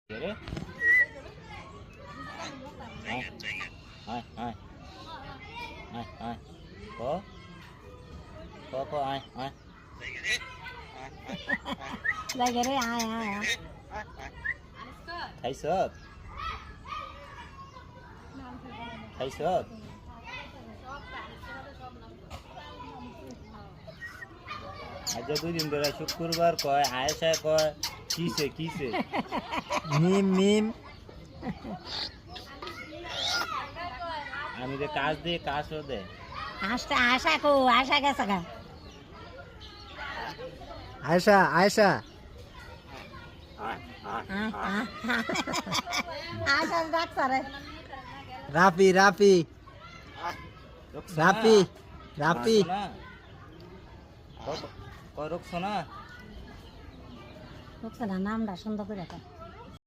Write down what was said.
রে আয় আয় আয় আয় আয় ক ক ক আয় আয় লাগে রে আয় আয় আয় খাইছত খাইছত আজ 2 দিন ধরে শুক্রবার কয় আয়েশা কয় কিসে কিসে মিম মিম আমি যে কাজ দিয়ে কাজও দে আশা আশা কো আশা গেছে গা আয়েশা আয়েশা আশা ডাকছে রে রাফি রাফি রাফি রাফি রোকসোনা নামটা সুন্দর করে